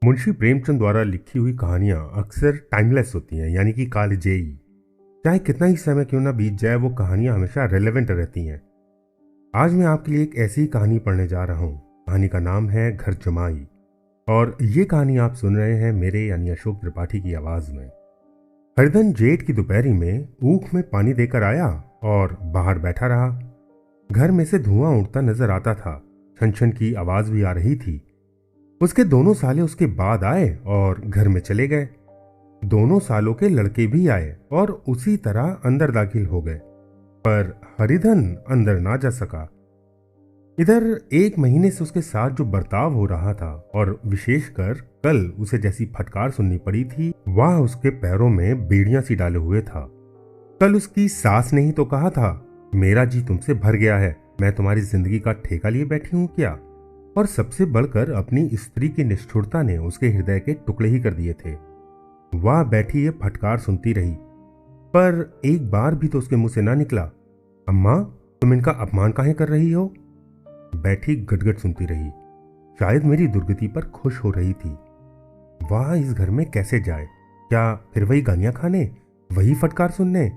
मुंशी प्रेमचंद द्वारा लिखी हुई कहानियां अक्सर टाइमलेस होती हैं, यानी कि कालजेयी। चाहे कितना ही समय क्यों ना बीत जाए, वो कहानियां हमेशा रेलेवेंट रहती हैं। आज मैं आपके लिए एक ऐसी कहानी पढ़ने जा रहा हूं। कहानी का नाम है घर जमाई। और ये कहानी आप सुन रहे हैं मेरे यानी अशोक त्रिपाठी की आवाज में। हरदन जेठ की दोपहरी में ऊख में पानी देकर आया और बाहर बैठा रहा। घर में से धुआं उड़ता नजर आता था। छन छन की आवाज भी आ रही थी। उसके दोनों साले उसके बाद आए और घर में चले गए। दोनों सालों के लड़के भी आए और उसी तरह अंदर दाखिल हो गए, पर हरिधन अंदर ना जा सका। इधर एक महीने से उसके साथ जो बर्ताव हो रहा था, और विशेषकर कल उसे जैसी फटकार सुननी पड़ी थी, वह उसके पैरों में बेड़ियां सी डाले हुए था। कल उसकी सास ने ही तो कहा था, मेरा जी तुमसे भर गया है, मैं तुम्हारी जिंदगी का ठेका लिए बैठी हूं क्या। और सबसे बढ़कर अपनी स्त्री की निष्ठुरता ने उसके हृदय के टुकड़े ही कर दिए थे। वह बैठी ये फटकार सुनती रही, पर एक बार भी तो उसके मुंह से ना निकला, अम्मा तुम इनका अपमान काहे कर रही हो। बैठी गटगट सुनती रही। शायद मेरी दुर्गति पर खुश हो रही थी। वह इस घर में कैसे जाए? क्या फिर वही गालियां खाने, वही फटकार सुनने?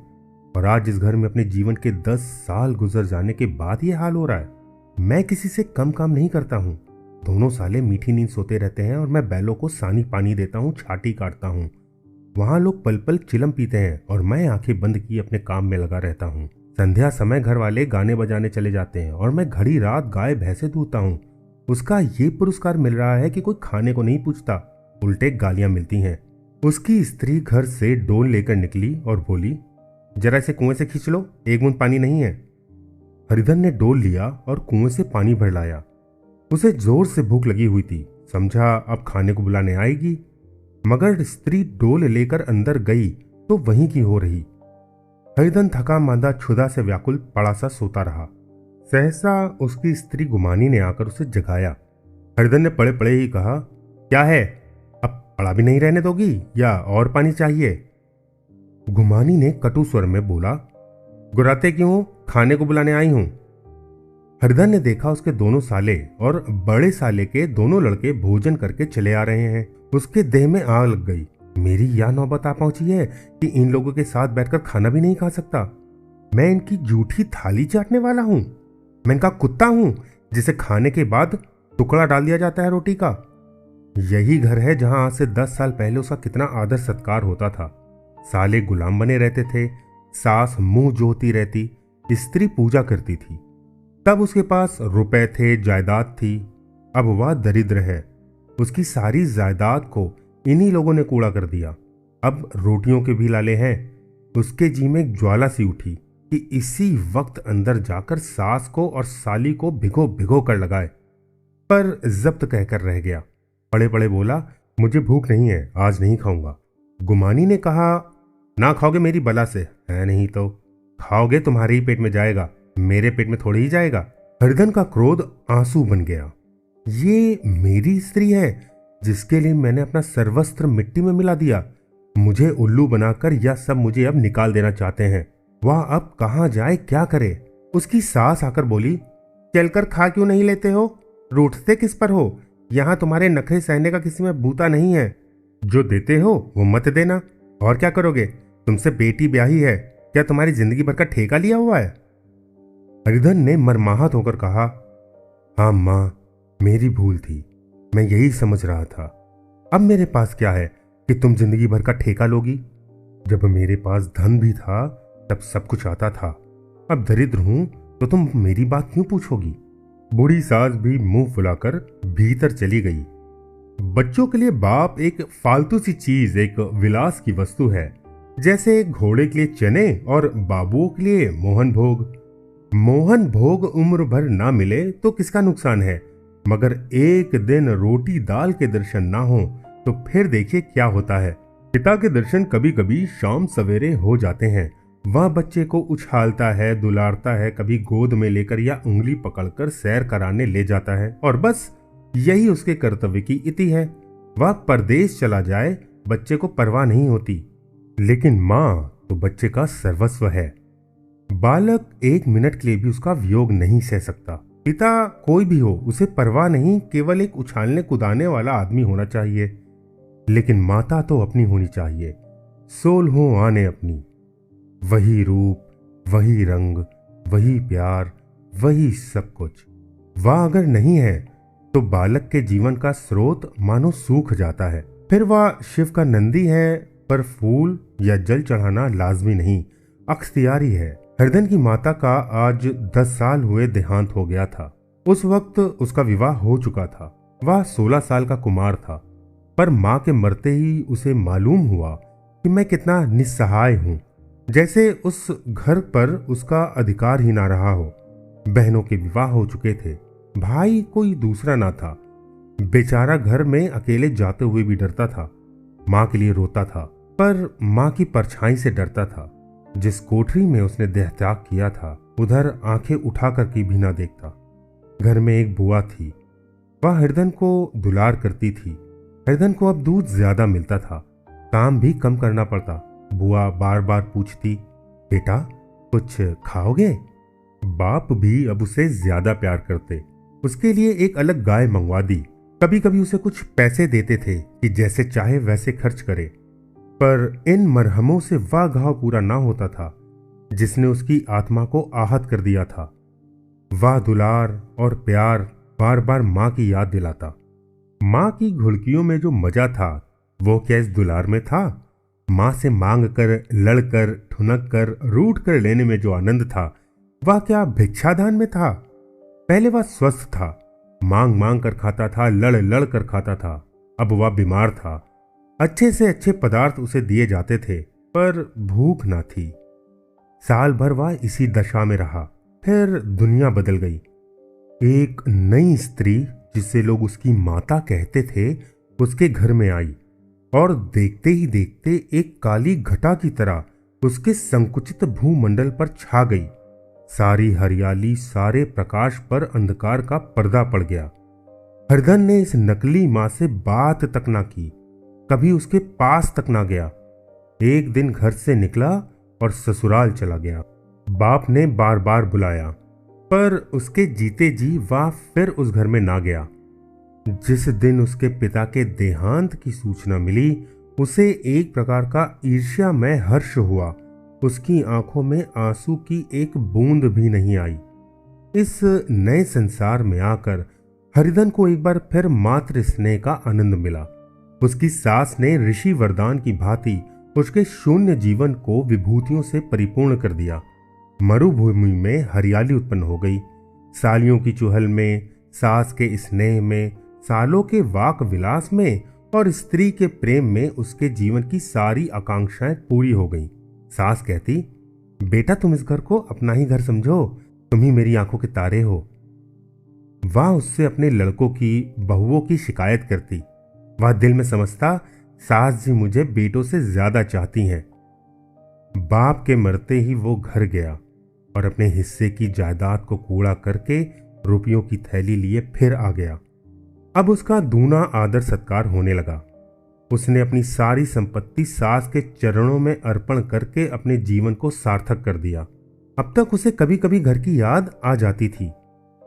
और आज इस घर में अपने जीवन के 10 साल गुजर जाने के बाद ये हाल हो रहा है। मैं किसी से कम काम नहीं करता हूँ। दोनों साले मीठी नींद सोते रहते हैं और मैं बैलों को सानी पानी देता हूँ, छाटी काटता हूँ। वहां लोग पल पल चिलम पीते हैं और मैं आंखें बंद किए अपने काम में लगा रहता हूँ। संध्या समय घर वाले गाने बजाने चले जाते हैं और मैं घड़ी रात गाय भैंसे दूहता हूँ। उसका ये पुरस्कार मिल रहा है कि कोई खाने को नहीं पूछता, उल्टे गालियां मिलती हैं। उसकी स्त्री घर से डोल लेकर निकली और बोली, जरा इसे कुएं से खींच लो, एक बूंद पानी नहीं है। हरिधन ने डोल लिया और कुएं से पानी भर लाया। उसे जोर से भूख लगी हुई थी, समझा अब खाने को बुलाने आएगी। मगर स्त्री डोल लेकर अंदर गई तो वहीं की हो रही। हरिधन थका मांदा क्षुधा से व्याकुल पड़ा सा सोता रहा। सहसा उसकी स्त्री गुमानी ने आकर उसे जगाया। हरिधन ने पड़े पड़े ही कहा, क्या है, अब पड़ा भी नहीं रहने दोगी या और पानी चाहिए? गुमानी ने कटु स्वर में बोला, गुराते क्यों, खाने को बुलाने आई हूं। हरिधन ने देखा उसके दोनों साले और बड़े साले के दोनों लड़के भोजन करके चले आ रहे हैं। उसके देह में आग लग गई। मेरी यह नौबत आ पहुंची है कि इन लोगों के साथ बैठकर खाना भी नहीं खा सकता। मैं इनकी जूठी थाली चाटने वाला हूं? मैं इनका कुत्ता हूं जिसे खाने के बाद टुकड़ा डाल दिया जाता है रोटी का? यही घर है जहां आज से 10 साल पहले उसका कितना आदर सत्कार होता था। साले गुलाम बने रहते थे, सास मुंह जोती रहती, स्त्री पूजा करती थी। तब उसके पास रुपए थे, जायदाद थी। अब वह दरिद्र है। उसकी सारी जायदाद को इन्हीं लोगों ने कूड़ा कर दिया। अब रोटियों के भी लाले हैं। उसके जी में एक ज्वाला सी उठी कि इसी वक्त अंदर जाकर सास को और साली को भिगो भिगो कर लगाए, पर जब्त कहकर रह गया। पड़े पड़े बोला, मुझे भूख नहीं है, आज नहीं खाऊंगा। गुमानी ने कहा, ना खाओगे मेरी बला से है, नहीं तो खाओगे तुम्हारे ही पेट में जाएगा, मेरे पेट में थोड़ी ही जाएगा। हरिधन का क्रोध आंसू बन गया। ये मेरी स्त्री है जिसके लिए मैंने अपना सर्वस्त्र मिट्टी में मिला दिया। मुझे उल्लू बनाकर यह सब मुझे अब निकाल देना चाहते हैं। वह अब कहां जाए, क्या करे? उसकी सास आकर बोली, चलकर खा क्यों नहीं लेते हो? रूठते किस पर हो? यहां तुम्हारे नखरे सहने का किसी में बूता नहीं है। जो देते हो वो मत देना। और क्या करोगे? तुमसे बेटी ब्याही है, क्या तुम्हारी जिंदगी भर का ठेका लिया हुआ है? हरिधन ने मरमाहत होकर कहा, हाँ माँ, मेरी भूल थी, मैं यही समझ रहा था। अब मेरे पास क्या है कि तुम जिंदगी भर का ठेका लोगी? जब मेरे पास धन भी था तब सब कुछ आता था। अब दरिद्र हूं तो तुम मेरी बात क्यों पूछोगी? बूढ़ी सास भी मुंह फुलाकर भीतर चली गई। बच्चों के लिए बाप एक फालतू सी चीज, एक विलास की वस्तु है, जैसे घोड़े के लिए चने और बाबुओं के लिए मोहन भोग। मोहन भोग उम्र भर ना मिले तो किसका नुकसान है, मगर एक दिन रोटी दाल के दर्शन ना हो तो फिर देखिए क्या होता है। पिता के दर्शन कभी कभी शाम सवेरे हो जाते हैं। वह बच्चे को उछालता है, दुलारता है, कभी गोद में लेकर या उंगली पकड़कर सैर कराने ले जाता है, और बस यही उसके कर्तव्य की इति है। वह परदेश चला जाए, बच्चे को परवाह नहीं होती, लेकिन मां तो बच्चे का सर्वस्व है। बालक एक मिनट के लिए भी उसका वियोग नहीं सह सकता। पिता कोई भी हो, उसे परवाह नहीं, केवल एक उछालने कुदाने वाला आदमी होना चाहिए। लेकिन माता तो अपनी होनी चाहिए, 16 आने अपनी। वही रूप, वही रंग, वही प्यार, वही सब कुछ। वह अगर नहीं है तो बालक के जीवन का स्रोत मानो सूख जाता है। फिर वह शिव का नंदी है, पर फूल या जल चढ़ाना लाजमी नहीं, अख्तियारी है। हरदन की माता का आज 10 साल हुए देहांत हो गया था। उस वक्त उसका विवाह हो चुका था। वह 16 साल का कुमार था, पर मां के मरते ही उसे मालूम हुआ कि मैं कितना निस्सहाय हूं, जैसे उस घर पर उसका अधिकार ही ना रहा हो। बहनों के विवाह हो चुके थे, भाई कोई दूसरा ना था। बेचारा घर में अकेले जाते हुए भी डरता था। मां के लिए रोता था, पर मां की परछाई से डरता था। जिस कोठरी में उसने देहत्याग किया था, उधर आंखें उठाकर की भी ना देखता। घर में एक बुआ थी, वह हरदन को दुलार करती थी। हरदन को अब दूध ज्यादा मिलता था, काम भी कम करना पड़ता। बुआ बार बार पूछती, बेटा कुछ खाओगे? बाप भी अब उसे ज्यादा प्यार करते। उसके लिए एक अलग गाय मंगवा दी। कभी कभी उसे कुछ पैसे देते थे कि जैसे चाहे वैसे खर्च करे, पर इन मरहमों से वह घाव पूरा ना होता था जिसने उसकी आत्मा को आहत कर दिया था। वह दुलार और प्यार बार बार मां की याद दिलाता। मां की घुड़कियों में जो मजा था, वो क्या इस दुलार में था? मां से मांग कर, लड़कर, ठुनक कर, रूठ कर लेने में जो आनंद था, वह क्या भिक्षादान में था? पहले वह स्वस्थ था, मांग मांग कर खाता था, लड़ लड़ कर खाता था। अब वह बीमार था। अच्छे से अच्छे पदार्थ उसे दिए जाते थे, पर भूख ना थी। साल भर वह इसी दशा में रहा। फिर दुनिया बदल गई। एक नई स्त्री, जिसे लोग उसकी माता कहते थे, उसके घर में आई और देखते ही देखते एक काली घटा की तरह उसके संकुचित भूमंडल पर छा गई। सारी हरियाली, सारे प्रकाश पर अंधकार का पर्दा पड़ गया। हरदन ने इस नकली मां से बात तक ना की, कभी उसके पास तक ना गया। एक दिन घर से निकला और ससुराल चला गया। बाप ने बार बार बुलाया, पर उसके जीते जी वह फिर उस घर में ना गया। जिस दिन उसके पिता के देहांत की सूचना मिली, उसे एक प्रकार का ईर्ष्यामय हर्ष हुआ। उसकी आंखों में आंसू की एक बूंद भी नहीं आई। इस नए संसार में आकर हरिधन को एक बार फिर मातृ स्नेह का आनंद मिला। उसकी सास ने ऋषि वरदान की भांति उसके शून्य जीवन को विभूतियों से परिपूर्ण कर दिया। मरुभूमि में हरियाली उत्पन्न हो गई। सालियों की चुहल में, सास के स्नेह में, सालों के वाक विलास में और स्त्री के प्रेम में उसके जीवन की सारी आकांक्षाएं पूरी हो गईं। सास कहती, बेटा तुम इस घर को अपना ही घर समझो, तुम ही मेरी आंखों के तारे हो। वह उससे अपने लड़कों की, बहुओं की शिकायत करती। वह दिल में समझता, सास जी मुझे बेटों से ज्यादा चाहती हैं। बाप के मरते ही वो घर गया और अपने हिस्से की जायदाद को कूड़ा करके रुपयों की थैली लिए फिर आ गया। अब उसका दूना आदर सत्कार होने लगा। उसने अपनी सारी संपत्ति सास के चरणों में अर्पण करके अपने जीवन को सार्थक कर दिया। अब तक उसे कभी कभी घर की याद आ जाती थी,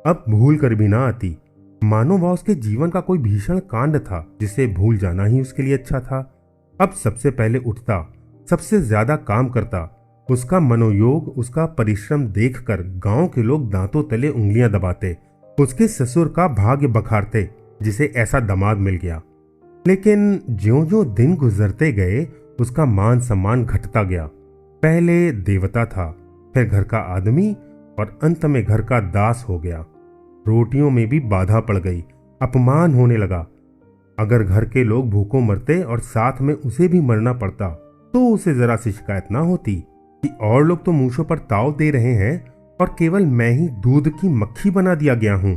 अब भूल कर भी ना आती, मानो वह उसके जीवन का कोई भीषण कांड था जिसे भूल जाना ही उसके लिए अच्छा था। अब सबसे पहले उठता, सबसे ज्यादा काम करता। उसका मनोयोग, उसका परिश्रम देखकर गांव के लोग दांतों तले उंगलियां दबाते। उसके ससुर का भाग्य बखारते, जिसे ऐसा दामाद मिल गया। लेकिन ज्यों-ज्यों दिन गुजरते गए, उसका मान सम्मान घटता गया। पहले देवता था, फिर घर का आदमी और अंत में घर का दास हो गया। रोटियों में भी बाधा पड़ गई, अपमान होने लगा। अगर घर के लोग भूखों मरते और साथ में उसे भी मरना पड़ता, तो उसे जरा सी शिकायत ना होती कि और लोग तो मूंछों पर ताव दे रहे हैं और केवल मैं ही दूध की मक्खी बना दिया गया हूं।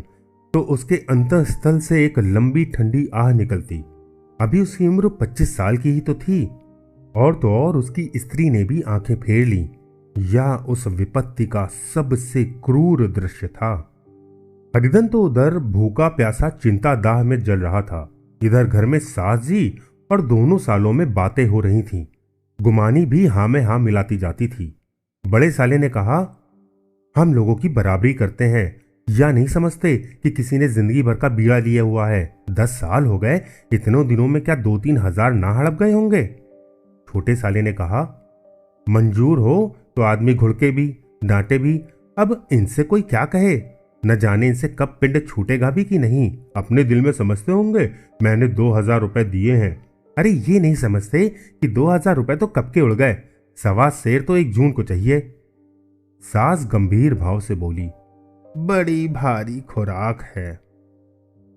तो उसके अंतःस्थल से एक लंबी ठंडी आह निकलती। अभी उसकी उम्र 25 साल की ही तो थी। और तो और उसकी स्त्री ने भी आंखें फेर ली। यह उस विपत्ति का सबसे क्रूर दृश्य था। हरिधन तो उधर भूखा प्यासा चिंता दाह में जल रहा था, इधर घर में सास जी और दोनों सालों में बातें हो रही थीं। गुमानी भी हाँ में हाँ मिलाती जाती थी। बड़े साले ने कहा, हम लोगों की बराबरी करते हैं, या नहीं समझते कि किसी ने जिंदगी भर का बीड़ा लिया हुआ है? 10 साल हो गए, इतनों दिनों में क्या 2-3 हजार ना हड़प गए होंगे? छोटे साले ने कहा, मंजूर हो तो आदमी घुड़के भी, डांटे भी, अब इनसे कोई क्या कहे? न जाने इनसे कब पिंड छूटेगा भी कि नहीं। अपने दिल में समझते होंगे मैंने 2,000 रुपए दिए हैं। अरे ये नहीं समझते कि 2,000 रुपए तो कब के उड़ गए। सवा शेर तो 1 जून को चाहिए। सास गंभीर भाव से बोली, बड़ी भारी खुराक है।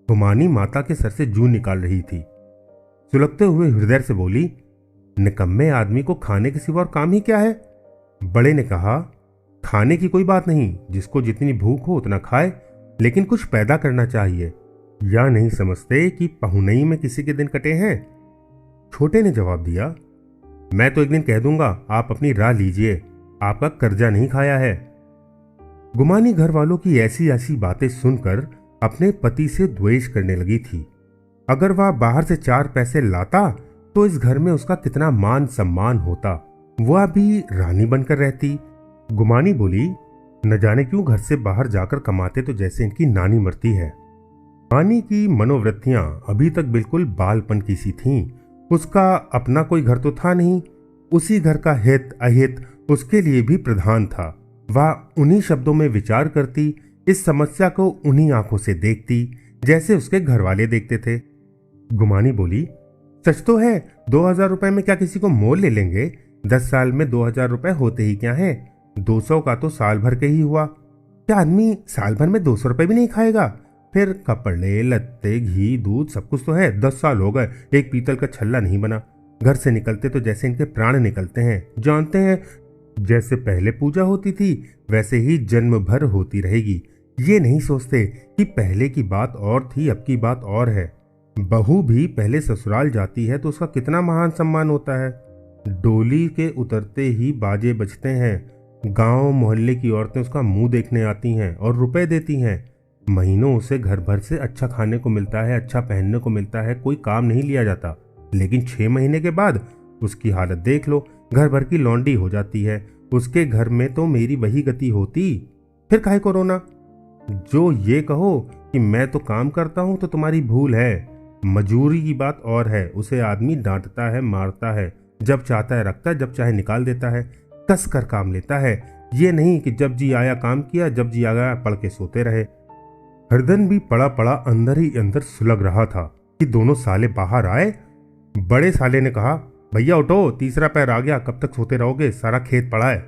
हुमानी माता के सर से जून निकाल रही थी। सुलगते हुए हृदय से बोली, निकम्मे आदमी को खाने के सिवा और काम ही क्या है? बड़े ने कहा, खाने की कोई बात नहीं, जिसको जितनी भूख हो उतना खाए, लेकिन कुछ पैदा करना चाहिए। या नहीं समझते कि पहुनई में किसी के दिन कटे हैं? छोटे ने जवाब दिया, मैं तो एक दिन कह दूंगा, आप अपनी राह लीजिए, आपका कर्जा नहीं खाया है। गुमानी घर वालों की ऐसी ऐसी बातें सुनकर अपने पति से द्वेष करने लगी थी। अगर वह बाहर से 4 पैसे लाता तो इस घर में उसका कितना मान सम्मान होता, वह भी रानी बनकर रहती। गुमानी बोली, न जाने क्यों घर से बाहर जाकर कमाते तो जैसे इनकी नानी मरती है। गुमानी की मनोवृत्तियां अभी तक बिल्कुल बालपन की सी थीं। उसका अपना कोई घर तो था नहीं, उसी घर का हित अहित उसके लिए भी प्रधान था। वह उन्हीं शब्दों में विचार करती, इस समस्या को उन्हीं आंखों से देखती जैसे उसके घर वाले देखते थे। गुमानी बोली, सच तो है, 2,000 रुपए में क्या किसी को मोल ले लेंगे? 10 साल में 2,000 रुपए होते ही क्या है? 200 का तो साल भर के ही हुआ। क्या आदमी साल भर में 200 रुपए भी नहीं खाएगा? फिर कपड़े लत्ते घी दूध सब कुछ तो है। 10 साल हो गए, एक पीतल का छल्ला नहीं बना। घर से निकलते तो जैसे इनके प्राण निकलते हैं। जानते हैं, जैसे पहले पूजा होती थी वैसे ही जन्म भर होती रहेगी। ये नहीं सोचते कि पहले की बात और थी, अब की बात और है। बहू भी पहले ससुराल जाती है तो उसका कितना महान सम्मान होता है। डोली के उतरते ही बाजे बजते हैं। गांव मोहल्ले की औरतें उसका मुंह देखने आती हैं और रुपए देती हैं। महीनों उसे घर भर से अच्छा खाने को मिलता है, अच्छा पहनने को मिलता है, कोई काम नहीं लिया जाता। लेकिन 6 महीने के बाद उसकी हालत देख लो, घर भर की लौंडी हो जाती है। उसके घर में तो मेरी वही गति होती, फिर काहे को रोना? जो ये कहो कि मैं तो काम करता हूं तो तुम्हारी भूल है। मजूरी की बात और है, उसे आदमी डांटता है, मारता है, जब चाहता है रखता है, जब चाहे निकाल देता है, कस कर काम लेता है। ये नहीं कि जब जी आया काम किया, जब जी आ गया पढ़ के सोते रहे। हरदन भी पड़ा पड़ा अंदर ही अंदर सुलग रहा था कि दोनों साले बाहर आए। बड़े साले ने कहा, भैया उठो, तीसरा पैर आ गया, कब तक सोते रहोगे, सारा खेत पड़ा है।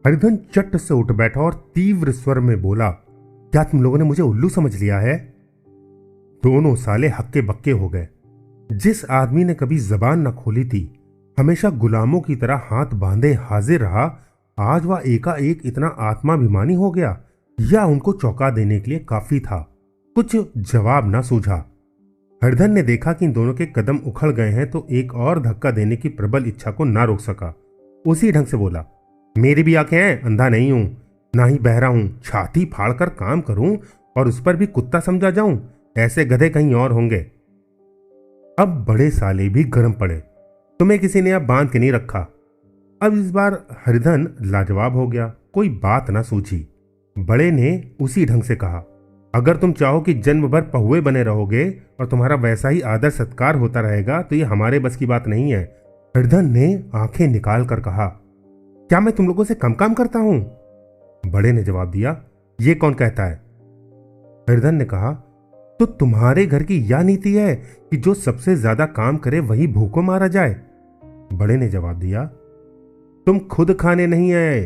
हरिधन चट से उठ बैठा और तीव्र स्वर में बोला, क्या तुम लोगों ने मुझे उल्लू समझ लिया है? दोनों साले हक्के बक्के हो गए। जिस आदमी ने कभी जबान न खोली थी, हमेशा गुलामों की तरह हाथ बांधे हाजिर रहा, आज वह एकाएक इतना आत्माभिमानी हो गया। या उनको चौंका देने के लिए काफी था। कुछ जवाब ना सूझा। हरधन ने देखा कि इन दोनों के कदम उखड़ गए हैं तो एक और धक्का देने की प्रबल इच्छा को ना रोक सका। उसी ढंग से बोला, मेरी भी आंखें हैं, अंधा नहीं हूं, ना ही बहरा हूं। छाती फाड़कर काम करूं और उस पर भी कुत्ता समझा जाऊं, ऐसे गधे कहीं और होंगे। अब बड़े साले भी गर्म पड़े। तुम्हें किसी ने अब बांध के नहीं रखा। अब इस बार हरिधन लाजवाब हो गया, कोई बात ना सूझी। बड़े ने उसी ढंग से कहा, अगर तुम चाहो कि जन्म भर पहुए बने रहोगे और तुम्हारा वैसा ही आदर सत्कार होता रहेगा तो ये हमारे बस की बात नहीं है। हरधन ने आंखें निकाल कर कहा, क्या मैं तुम लोगों से कम काम करता हूं? बड़े ने जवाब दिया, ये कौन कहता है? हरधन ने कहा, तो तुम्हारे घर की यह नीति है कि जो सबसे ज्यादा काम करे वही भूखों मारा जाए? बड़े ने जवाब दिया, तुम खुद खाने नहीं आए,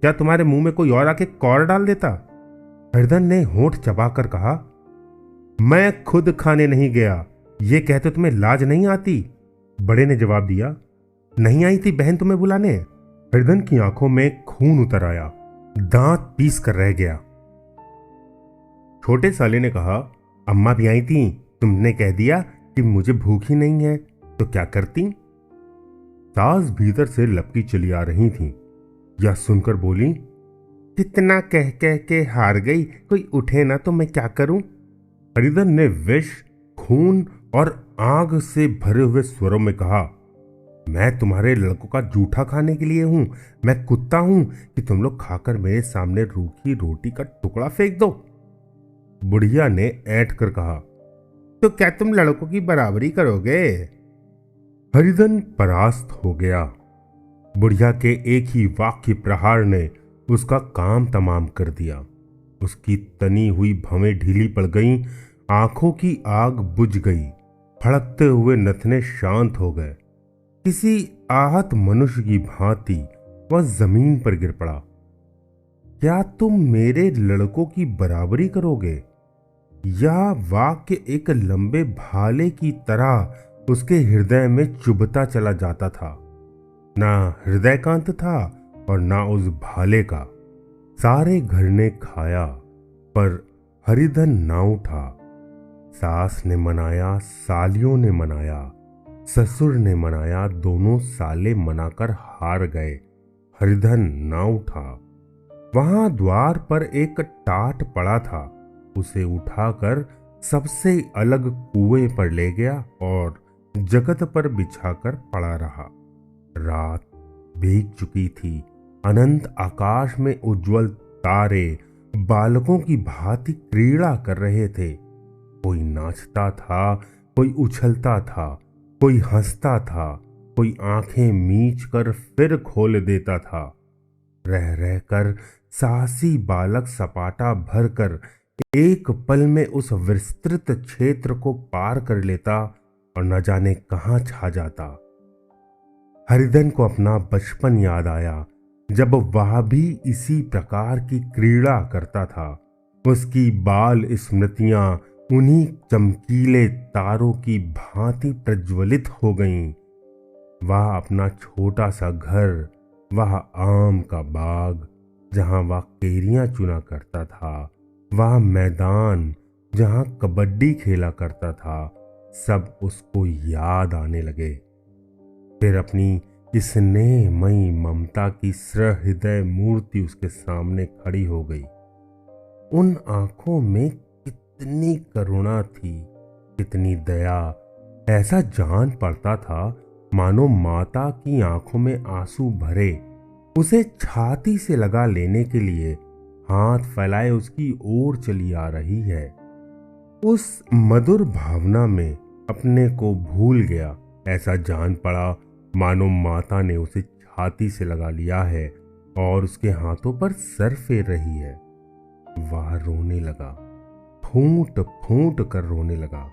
क्या तुम्हारे मुंह में कोई और आके कौर डाल देता? हरधन ने होंठ चबाकर कहा, मैं खुद खाने नहीं गया, ये कहते तुम्हें लाज नहीं आती? बड़े ने जवाब दिया, नहीं आई थी बहन तुम्हें बुलाने। हरधन की आंखों में खून उतर आया, दांत पीस कर रह गया। छोटे साले ने कहा, अम्मा भी आई थी, तुमने कह दिया कि मुझे भूख ही नहीं है, तो क्या करती? सास भीतर से लपकी चली आ रही थी। यह सुनकर बोली, कितना कह कह के हार गई, कोई उठे ना तो मैं क्या करूं? हरिधन ने विष, खून और आग से भरे हुए स्वरों में कहा, मैं तुम्हारे लड़कों का जूठा खाने के लिए हूं? मैं कुत्ता हूं कि तुम लोग खाकर मेरे सामने रूखी रोटी का टुकड़ा फेंक दो? बुढ़िया ने ऐंठ कर कहा, तो क्या तुम लड़कों की बराबरी करोगे? हरिधन परास्त हो गया। बुढ़िया के एक ही वाक्य प्रहार ने उसका काम तमाम कर दिया। उसकी तनी हुई भवें ढीली पड़ गईं, आंखों की आग बुझ गई, फड़कते हुए नथने शांत हो गए। किसी आहत मनुष्य की भांति वह जमीन पर गिर पड़ा। क्या तुम मेरे लड़कों की बराबरी करोगे? यह वाक्य एक लंबे भाले की तरह उसके हृदय में चुभता चला जाता था। ना हृदयकांत था और ना उस भाले का। सारे घर ने खाया पर हरिधन ना उठा। सास ने मनाया, सालियों ने मनाया, ससुर ने मनाया, दोनों साले मनाकर हार गए। हरिधन ना उठा। वहां द्वार पर एक टाट पड़ा था, उसे उठाकर सबसे अलग कुएं पर ले गया और जगत पर बिछाकर पड़ा रहा। रात भीग चुकी थी। अनंत आकाश में उज्जवल तारे बालकों की भांति क्रीड़ा कर रहे थे। कोई नाचता था, कोई उछलता था, कोई हंसता था, कोई आंखें मीच कर फिर खोल देता था। रह रहकर साहसी बालक सपाटा भरकर एक पल में उस विस्तृत क्षेत्र को पार कर लेता और न जाने कहां छा जाता। हरिधन को अपना बचपन याद आया, जब वह भी इसी प्रकार की क्रीड़ा करता था। उसकी बाल स्मृतियां उन्हीं चमकीले तारों की भांति प्रज्वलित हो गईं। वह अपना छोटा सा घर, वह आम का बाग जहां वह केरियां चुना करता था, वह मैदान जहां कबड्डी खेला करता था, सब उसको याद आने लगे। फिर अपनी स्नेहमयी ममता की सहृदय मूर्ति उसके सामने खड़ी हो गई। उन आंखों में कितनी करुणा थी, कितनी दया। ऐसा जान पड़ता था मानो माता की आंखों में आंसू भरे उसे छाती से लगा लेने के लिए हाथ फैलाए उसकी ओर चली आ रही है। उस मधुर भावना में अपने को भूल गया। ऐसा जान पड़ा मानो माता ने उसे छाती से लगा लिया है और उसके हाथों पर सर फेर रही है। वह रोने लगा, फूट फूट कर रोने लगा।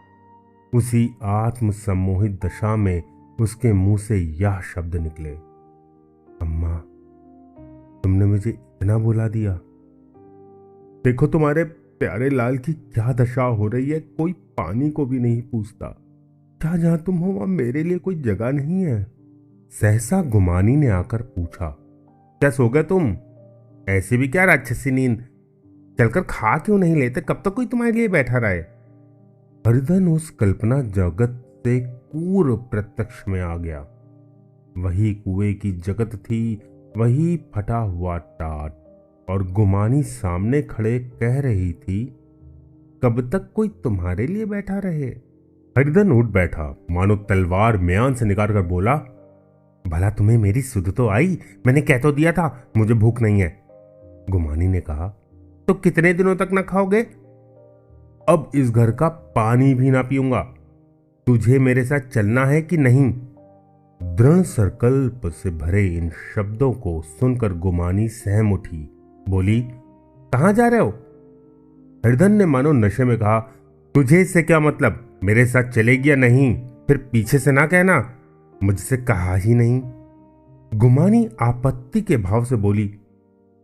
उसी आत्म सम्मोहित दशा में उसके मुंह से यह शब्द निकले, अम्मा, तुमने मुझे इतना बुला दिया। देखो तुम्हारे प्यारे लाल की क्या दशा हो रही है, कोई पानी को भी नहीं पूछता। क्या जहां तुम हो वहां मेरे लिए कोई जगह नहीं है? सहसा गुमानी ने आकर पूछा, क्या सो गए तुम? ऐसी भी क्या राक्षसी नींद, चलकर खा क्यों नहीं लेते? कब तक कोई तुम्हारे लिए बैठा रहे? हरिधन उस कल्पना जगत से पूर्व प्रत्यक्ष में आ गया। वही कुएं की जगत थी, वही फटा हुआ टाट, और गुमानी सामने खड़े कह रही थी, कब तक कोई तुम्हारे लिए बैठा रहे? हरिधन उठ बैठा, मानो तलवार म्यान से निकाल कर बोला, भला तुम्हें मेरी सुध तो आई? मैंने कह तो दिया था मुझे भूख नहीं है। गुमानी ने कहा, तो कितने दिनों तक ना खाओगे? अब इस घर का पानी भी ना पीऊंगा। तुझे मेरे साथ चलना है कि नहीं? दृढ़ संकल्प से भरे इन शब्दों को सुनकर गुमानी सहम उठी, बोली, कहां जा रहे हो? हरिधन ने मानो नशे में कहा, तुझे इससे क्या मतलब? मेरे साथ चलेगी या नहीं? फिर पीछे से ना कहना मुझसे कहा ही नहीं। गुमानी आपत्ति के भाव से बोली,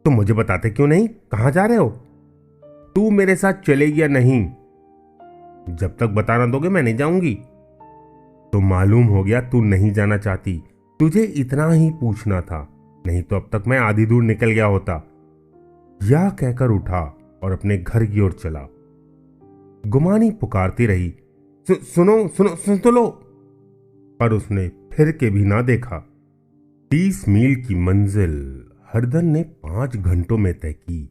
तो मुझे बताते क्यों नहीं, कहां जा रहे हो? तू मेरे साथ चलेगी या नहीं? जब तक बताना दोगे मैं नहीं जाऊंगी। तो मालूम हो गया तू नहीं जाना चाहती। तुझे इतना ही पूछना था, नहीं तो अब तक मैं आधी दूर निकल गया होता। यह कहकर उठा और अपने घर की ओर चला। गुमानी पुकारती रही, सुनो सुनो सुन तो लो, पर उसने फिर के भी ना देखा। 30 मील की मंजिल हरिधन ने 5 घंटों में तय की।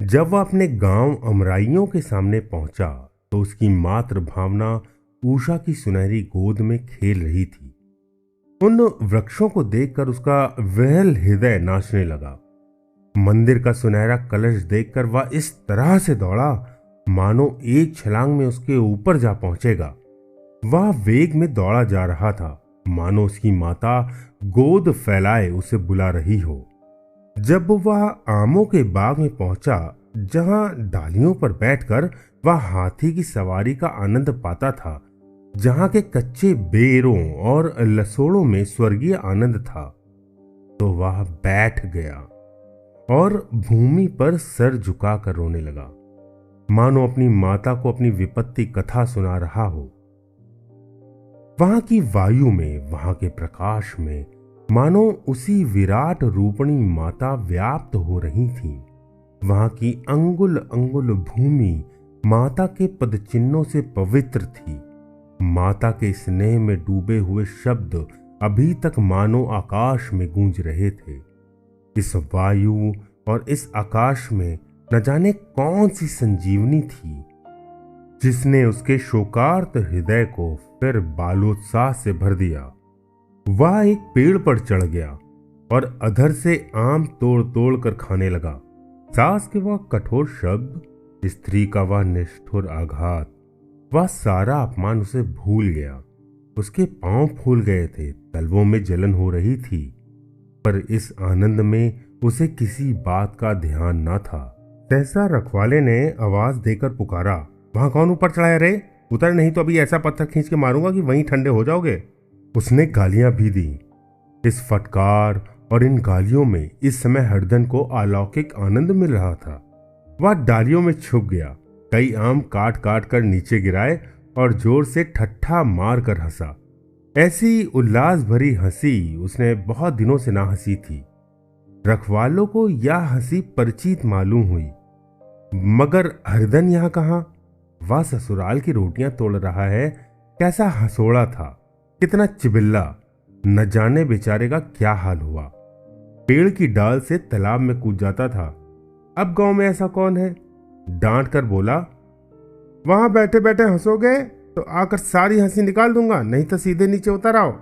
जब वह अपने गांव अमराइयों के सामने पहुंचा तो उसकी मातृ भावना उषा की सुनहरी गोद में खेल रही थी। उन वृक्षों को देखकर उसका विह्वल हृदय नाचने लगा। मंदिर का सुनहरा कलश देखकर वह इस तरह से दौड़ा मानो एक छलांग में उसके ऊपर जा पहुंचेगा। वह वेग में दौड़ा जा रहा था, मानो उसकी माता गोद फैलाए उसे बुला रही हो। जब वह आमों के बाग में पहुंचा, जहां डालियों पर बैठकर वह हाथी की सवारी का आनंद पाता था, जहां के कच्चे बेरों और लसोड़ों में स्वर्गीय आनंद था, तो वह बैठ गया और भूमि पर सर झुकाकर रोने लगा, मानो अपनी माता को अपनी विपत्ति कथा सुना रहा हो। वहां की वायु में, वहां के प्रकाश में मानो उसी विराट रूपणी माता व्याप्त हो रही थी। वहां की अंगुल अंगुल भूमि माता के पदचिन्हों से पवित्र थी। माता के स्नेह में डूबे हुए शब्द अभी तक मानो आकाश में गूंज रहे थे। इस वायु और इस आकाश में न जाने कौन सी संजीवनी थी, जिसने उसके शोकार्त हृदय को फिर बालोत्साह से भर दिया। वह एक पेड़ पर चढ़ गया और अधर से आम तोड़ तोड़ कर खाने लगा। सास के वह कठोर शब्द, स्त्री का वह निष्ठुर आघात, वह सारा अपमान उसे भूल गया। उसके पांव फूल गए थे, तलवों में जलन हो रही थी, पर इस आनंद में उसे किसी बात का ध्यान न था। सहसा रखवाले ने आवाज देकर पुकारा, वहां कौन ऊपर चढ़ा है रे? उतर, नहीं तो अभी ऐसा पत्थर खींच के मारूंगा कि वहीं ठंडे हो जाओगे। उसने गालियां भी दी। इस फटकार और इन गालियों में इस समय हरदन को अलौकिक आनंद मिल रहा था। वह डालियों में छुप गया, कई आम काट काट कर नीचे गिराए और जोर से ठट्ठा मार कर हंसा। ऐसी उल्लास भरी हंसी उसने बहुत दिनों से ना हंसी थी। रखवालों को यह हंसी परिचित मालूम हुई, मगर हरदन यहां कहां? वह ससुराल की रोटियां तोड़ रहा है। कैसा हंसोड़ा था, कितना चिबिल्ला, न जाने बेचारे का क्या हाल हुआ। पेड़ की डाल से तालाब में कूद जाता था। अब गांव में ऐसा कौन है? डांट कर बोला, वहां बैठे बैठे हंसोगे तो आकर सारी हंसी निकाल दूंगा, नहीं तो सीधे नीचे उतर आओ।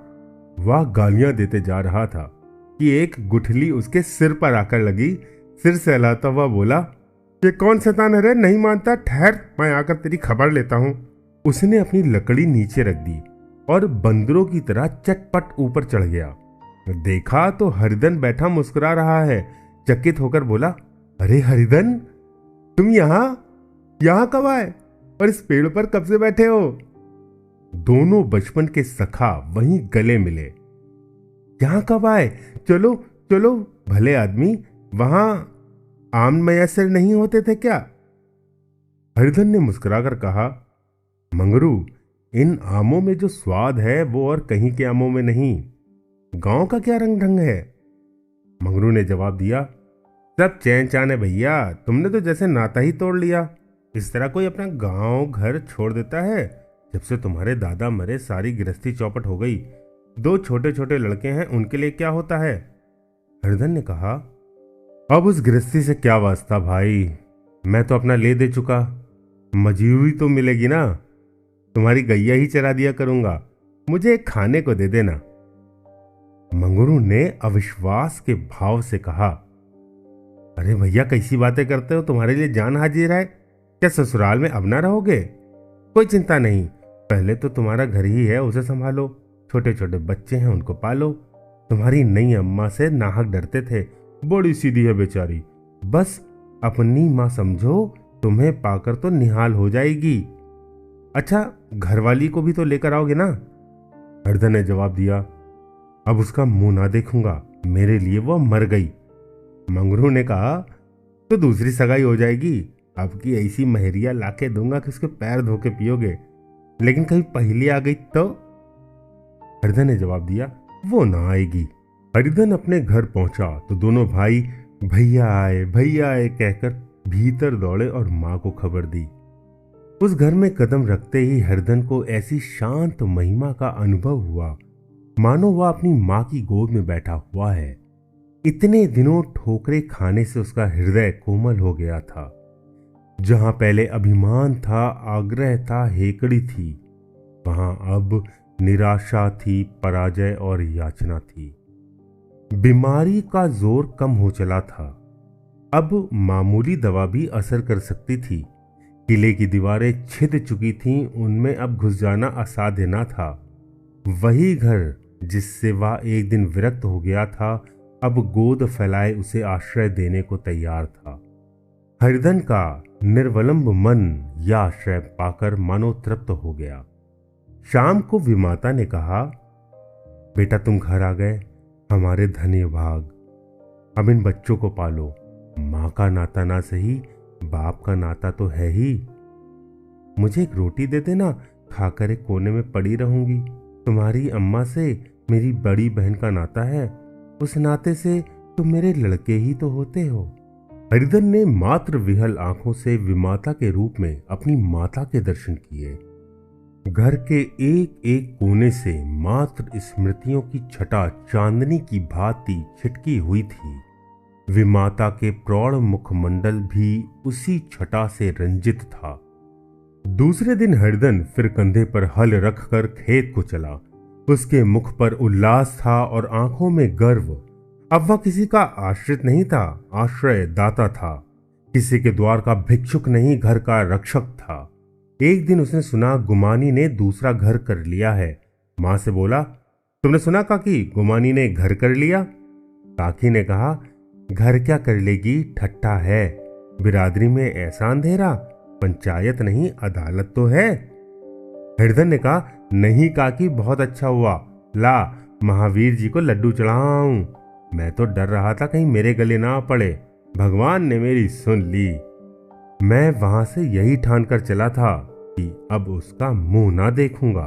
वह गालियां देते जा रहा था कि एक गुठली उसके सिर पर आकर लगी। सिर सहलाता हुआ बोला, ये कौन शैतान है रे? नहीं मानता? ठहर, मैं आकर तेरी खबर लेता हूं। उसने अपनी लकड़ी नीचे रख दी और बंदरों की तरह चटपट ऊपर चढ़ गया। देखा तो हरिधन बैठा मुस्कुरा रहा है। चकित होकर बोला, अरे हरिधन, तुम यहां कब आए और इस पेड़ पर कब से बैठे हो? दोनों बचपन के सखा वहीं गले मिले। यहां कब आए? चलो चलो, भले आदमी, वहां आम मैसर नहीं होते थे क्या? हरिधन ने मुस्कुराकर कहा, मंगरू, इन आमों में जो स्वाद है वो और कहीं के आमों में नहीं। गांव का क्या रंग ढंग है? मंगरू ने जवाब दिया, सब चैन चान है भैया, तुमने तो जैसे नाता ही तोड़ लिया। इस तरह कोई अपना गांव घर छोड़ देता है? जब से तुम्हारे दादा मरे सारी गृहस्थी चौपट हो गई। 2 छोटे छोटे लड़के हैं, उनके लिए क्या होता है? हरिधन ने कहा, अब उस गृहस्थी से क्या वास्ता भाई, मैं तो अपना ले दे चुका। मजूरी तो मिलेगी ना, तुम्हारी गैया ही चरा दिया करूंगा, मुझे खाने को दे देना। मंगरू ने अविश्वास के भाव से कहा, अरे भैया कैसी बातें करते हो, तुम्हारे लिए जान हाजिर है। क्या ससुराल में अब ना रहोगे? कोई चिंता नहीं, पहले तो तुम्हारा घर ही है, उसे संभालो। छोटे छोटे बच्चे हैं, उनको पालो। तुम्हारी नई अम्मा से नाहक डरते थे, बड़ी सीधी है बेचारी, बस अपनी माँ समझो, तुम्हें पाकर तो निहाल हो जाएगी। अच्छा, घरवाली को भी तो लेकर आओगे ना? हरधन ने जवाब दिया, अब उसका मुंह ना देखूंगा, मेरे लिए वो मर गई। मंगरू ने कहा, तो दूसरी सगाई हो जाएगी, अब की ऐसी महरिया लाके दूंगा कि उसके पैर धो के पियोगे, लेकिन कहीं पहली आ गई तो? हरिधन ने जवाब दिया, वो ना आएगी। हरिधन अपने घर पहुंचा तो दोनों भाई भैया आए कहकर भीतर दौड़े और मां को खबर दी। उस घर में कदम रखते ही हरिधन को ऐसी शांत महिमा का अनुभव हुआ, मानो वह अपनी मां की गोद में बैठा हुआ है। इतने दिनों ठोकरे खाने से उसका हृदय कोमल हो गया था। जहां पहले अभिमान था, आग्रह था, हेकड़ी थी, वहां अब निराशा थी, पराजय और याचना थी। बीमारी का जोर कम हो चला था। अब मामूली दवा भी असर कर सकती थी, किले की दीवारें छिद चुकी थीं, उनमें अब घुस जाना असाध्य न था। वही घर जिससे वह एक दिन विरक्त हो गया था, अब गोद फैलाए उसे आश्रय देने को तैयार था। हरिधन का निर्वलंब मन यह आश्रय पाकर मानो तृप्त हो गया। शाम को विमाता ने कहा, बेटा तुम घर आ गए, हमारे धन्य भाग। अब इन बच्चों को पालो। माँ का नाता ना सही, बाप का नाता तो है ही। मुझे एक रोटी दे देना, खाकर एक कोने में पड़ी रहूंगी। तुम्हारी अम्मा से मेरी बड़ी बहन का नाता है, उस नाते से तुम मेरे लड़के ही तो होते हो। हरिधन ने मात्र विहल आंखों से विमाता के रूप में अपनी माता के दर्शन किए। घर के एक एक कोने से मात्र स्मृतियों की छटा चांदनी की भांति छिटकी हुई थी। विमाता के प्रौढ़ मुखमंडल भी उसी छटा से रंजित था। दूसरे दिन हरिधन फिर कंधे पर हल रखकर खेत को चला। उसके मुख पर उल्लास था और आंखों में गर्व। अब वह किसी का आश्रित नहीं था, आश्रय दाता था। किसी के द्वार का भिक्षुक नहीं, घर का रक्षक था। एक दिन उसने सुना गुमानी ने दूसरा घर कर लिया है। मां से बोला, तुमने सुना काकी, गुमानी ने घर कर लिया? काकी ने कहा, घर क्या कर लेगी, ठट्ठा है। बिरादरी में ऐसा अंधेरा, पंचायत नहीं अदालत तो है। हरिधन ने कहा, नहीं काकी, बहुत अच्छा हुआ। ला महावीर जी को लड्डू चढ़ाऊं। मैं तो डर रहा था कहीं मेरे गले ना पड़े। भगवान ने मेरी सुन ली। मैं वहां से यही ठान कर चला था कि अब उसका मुंह ना देखूंगा।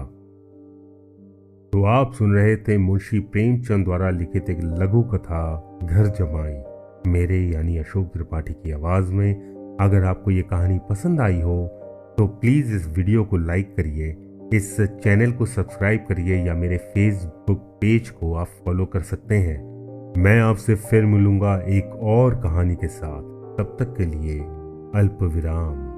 तो आप सुन रहे थे मुंशी प्रेमचंद द्वारा लिखित एक लघु कथा घर जमाई, मेरे यानी अशोक त्रिपाठी की आवाज में। अगर आपको ये कहानी पसंद आई हो तो प्लीज इस वीडियो को लाइक करिए, इस चैनल को सब्सक्राइब करिए या मेरे फेसबुक पेज को आप फॉलो कर सकते हैं। मैं आपसे फिर मिलूंगा एक और कहानी के साथ। तब तक के लिए अल्प विराम।